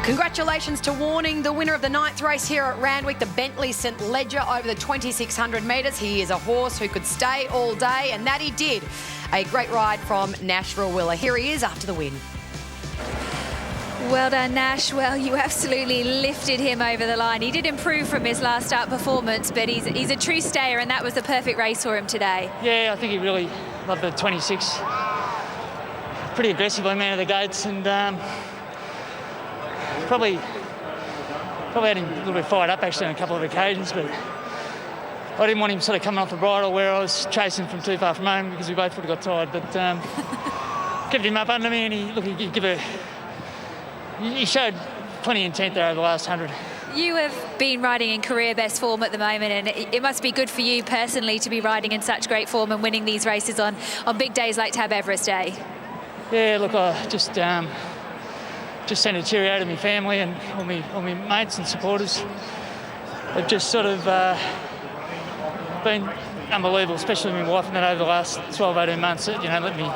Congratulations to Warning, the winner of the 9th race here at Randwick, the Bentley St Ledger over the 2,600 metres. He is a horse who could stay all day, and that he did. A great ride from Nash Rawiller. Here he is after the win. Well done, Nash. Well, you absolutely lifted him over the line. He did improve from his last start performance, but he's a true stayer, and that was the perfect race for him today. Yeah, I think he really loved the 26. Pretty aggressively man of the gates, and probably had him a little bit fired up actually on a couple of occasions, but I didn't want him sort of coming off the bridle where I was chasing from too far from home because we both would have got tired. But kept him up under me, and he showed plenty of intent there over the last 100. You have been riding in career best form at the moment, and it must be good for you personally to be riding in such great form and winning these races on big days like Tab Everest Day. Yeah, look, I just sent a cheerio to my family and all my mates and supporters. They've just sort of been unbelievable, especially my wife and that over the last 12, 18 months. You know, let me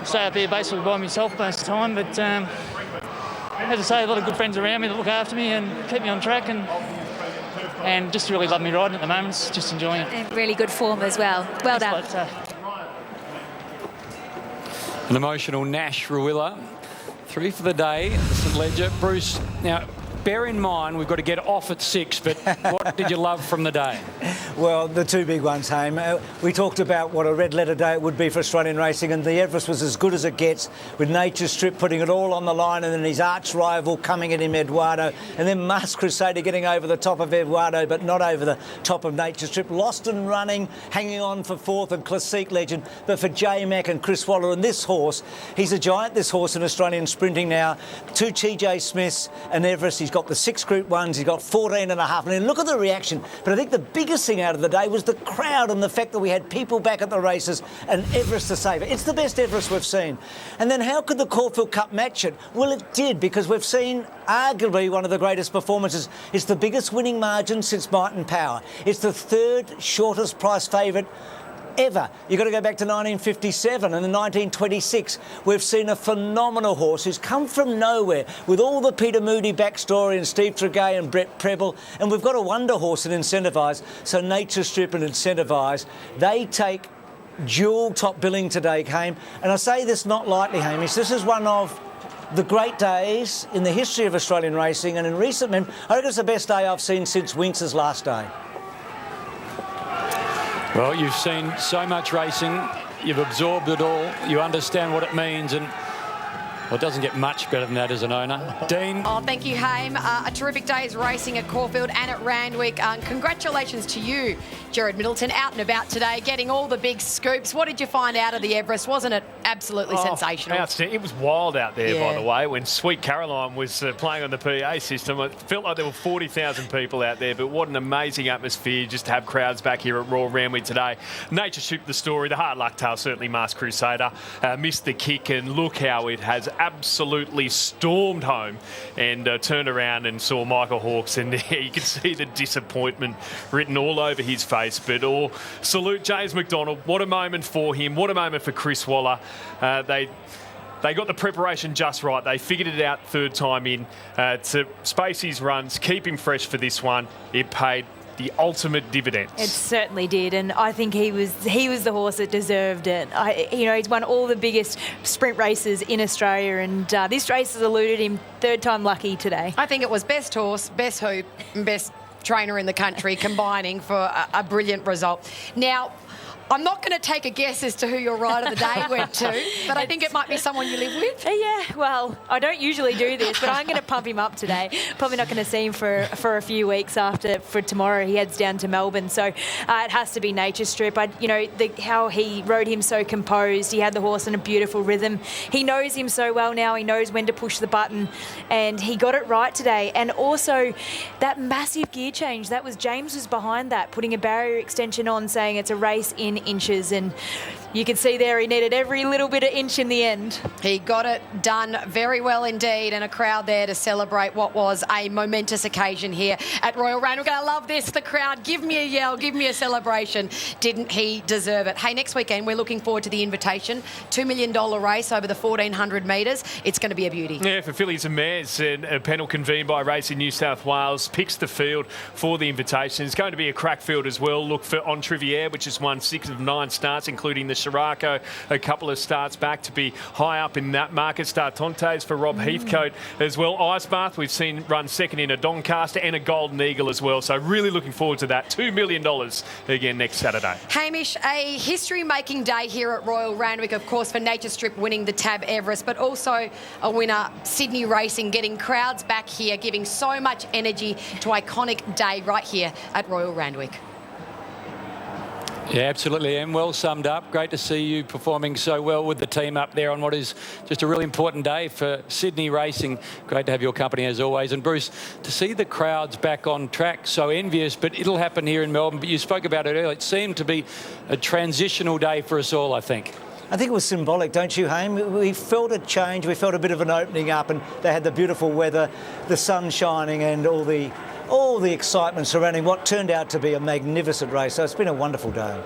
stay up here basically by myself most of the time. But as I say, a lot of good friends around me that look after me and keep me on track, and just really love me riding at the moment. It's just enjoying it. And really good form as well. Well done. An emotional Nash Rawiller. 3 for the day, St Ledger. Bruce, now, bear in mind we've got to get off at 6, but what did you love from the day? Well, the two big ones, Haim. We talked about what a red letter day it would be for Australian racing, and the Everest was as good as it gets, with Nature Strip putting it all on the line, and then his arch rival coming at him, Eduardo, and then Masked Crusader getting over the top of Eduardo, but not over the top of Nature Strip. Lost and running, hanging on for 4th, and Classique Legend, but for J-Mac and Chris Waller. And this horse, he's a giant, this horse in Australian sprinting now. 2 TJ Smiths and Everest. He's got the 6 Group 1s, he's got 14 and a half. And then look at the reaction. But I think the biggest thing out of the day was the crowd and the fact that we had people back at the races and Everest to save it. It's the best Everest we've seen. And then how could the Caulfield Cup match it? Well, it did, because we've seen arguably one of the greatest performances. It's the biggest winning margin since Might and Power. It's the 3rd shortest price favourite ever. You've got to go back to 1957 and then 1926. We've seen a phenomenal horse who's come from nowhere with all the Peter Moody backstory and Steve Tregay and Brett Preble, and we've got a wonder horse in Incentivise. So Nature Strip and Incentivise, they take dual top billing today, Haim. And I say this not lightly, Hamish. This is one of the great days in the history of Australian racing, and in recent memory, I think it's the best day I've seen since Winx's last day. Well, you've seen so much racing, you've absorbed it all, you understand what it means, and well, it doesn't get much better than that as an owner. Dean? Oh, thank you, Haim. A terrific day's racing at Caulfield and at Randwick. Congratulations to you, Jared Middleton, out and about today, getting all the big scoops. What did you find out of the Everest? Wasn't it absolutely sensational? Outstanding. It was wild out there, by the way, when Sweet Caroline was playing on the PA system. It felt like there were 40,000 people out there, but what an amazing atmosphere just to have crowds back here at Royal Randwick today. Nature Strip, the story, the hard luck tale, certainly Masked Crusader. Missed the kick, and look how it has absolutely stormed home and turned around and saw Michael Hawkes, and you can see the disappointment written all over his face. But salute James McDonald. What a moment for him. What a moment for Chris Waller. They got the preparation just right. They figured it out 3rd time in to space his runs, keep him fresh for this one. It paid the ultimate dividends. It certainly did, and I think he was the horse that deserved it. He's won all the biggest sprint races in Australia, and this race has eluded him 3rd time lucky today. I think it was best horse, best hoop, and best trainer in the country combining for a brilliant result. Now, I'm not going to take a guess as to who your ride of the day went to, but I think it might be someone you live with. Yeah, well, I don't usually do this, but I'm going to pump him up today. Probably not going to see him for a few weeks for tomorrow. He heads down to Melbourne, so it has to be Nature Strip. How he rode him so composed. He had the horse in a beautiful rhythm. He knows him so well now. He knows when to push the button, and he got it right today. And also that massive gear change. James was behind that, putting a barrier extension on, saying it's a race in inches, and you can see there he needed every little bit of inch in the end. He got it done very well indeed, and a crowd there to celebrate what was a momentous occasion here at Royal Randwick. We're going to love this. The crowd, give me a yell, give me a celebration. Didn't he deserve it? Hey, next weekend we're looking forward to the Invitation, $2 million race over the 1,400 metres. It's going to be a beauty. Yeah, for fillies and mares, and a panel convened by Racing New South Wales picks the field for the Invitation. It's going to be a crack field as well. Look for On Triviere, which has won 6 of 9 starts, including the Sirocco, a couple of starts back to be high up in that market. Star Tontes for Rob Heathcote as well. Ice Bath we've seen run second in a Doncaster and a Golden Eagle as well. So really looking forward to that. $2 million again next Saturday. Hamish, a history-making day here at Royal Randwick, of course, for Nature Strip winning the Tab Everest, but also a winner, Sydney Racing, getting crowds back here, giving so much energy to iconic day right here at Royal Randwick. Yeah, absolutely, and well summed up. Great to see you performing so well with the team up there on what is just a really important day for Sydney Racing. Great to have your company as always. And Bruce, to see the crowds back on track, so envious, but it'll happen here in Melbourne. But you spoke about it earlier. It seemed to be a transitional day for us all, I think. I think it was symbolic, don't you, Haim? We felt a change, we felt a bit of an opening up, and they had the beautiful weather, the sun shining, and all the excitement surrounding what turned out to be a magnificent race. So it's been a wonderful day.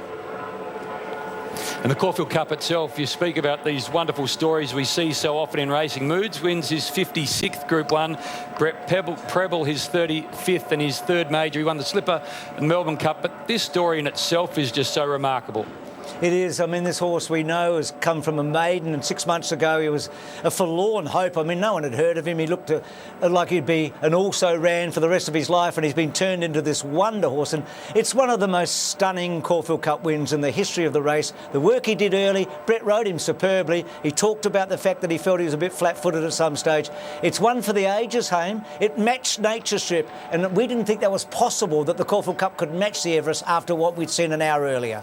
And the Caulfield Cup itself, you speak about these wonderful stories we see so often in racing. Moods wins his 56th Group 1. Brett Preble his 35th and his third major. He won the Slipper and Melbourne Cup. But this story in itself is just so remarkable. It is. I mean, this horse we know has come from a maiden, and 6 months ago he was a forlorn hope. I mean, no one had heard of him. He looked like he'd be an also-ran for the rest of his life, and he's been turned into this wonder horse. And it's one of the most stunning Caulfield Cup wins in the history of the race. The work he did early, Brett rode him superbly. He talked about the fact that he felt he was a bit flat-footed at some stage. It's one for the ages, Haim. It matched Nature Strip, and we didn't think that was possible, that the Caulfield Cup could match the Everest after what we'd seen an hour earlier.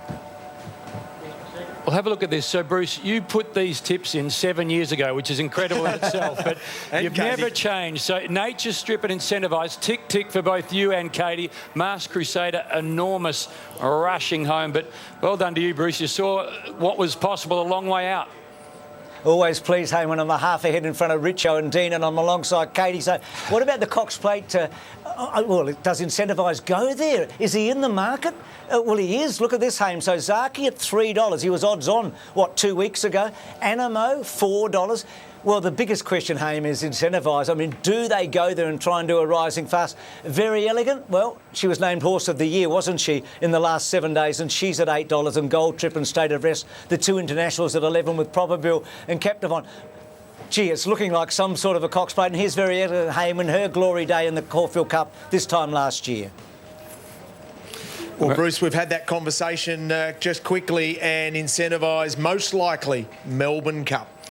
Well, have a look at this. So, Bruce, you put these tips in 7 years ago, which is incredible in itself, but you've never changed. So, Nature Strip and Incentivised, tick, tick for both you and Katie. Masked Crusader, enormous, rushing home. But well done to you, Bruce. You saw what was possible a long way out. Always pleased, hey, when I'm a half ahead in front of Richo and Dean and I'm alongside Katie. So what about the Cox Plate? Well, does Incentivised go there? Is he in the market? Well, he is. Look at this, Haim. So Zaki at $3. He was odds on, 2 weeks ago? Animo, $4. Well, the biggest question, Haim, is Incentivised. I mean, do they go there and try and do a rising fast? Very Elegant? Well, she was named Horse of the Year, wasn't she, in the last 7 days, and she's at $8, and Gold Trip and State of Rest, the two internationals at 11 with Probabile and Captivon. Gee, it's looking like some sort of a Cox Plate, and here's Very Elegant, Haim, in her glory day in the Caulfield Cup this time last year. Well, Bruce, we've had that conversation just quickly, and Incentivised most likely Melbourne Cup.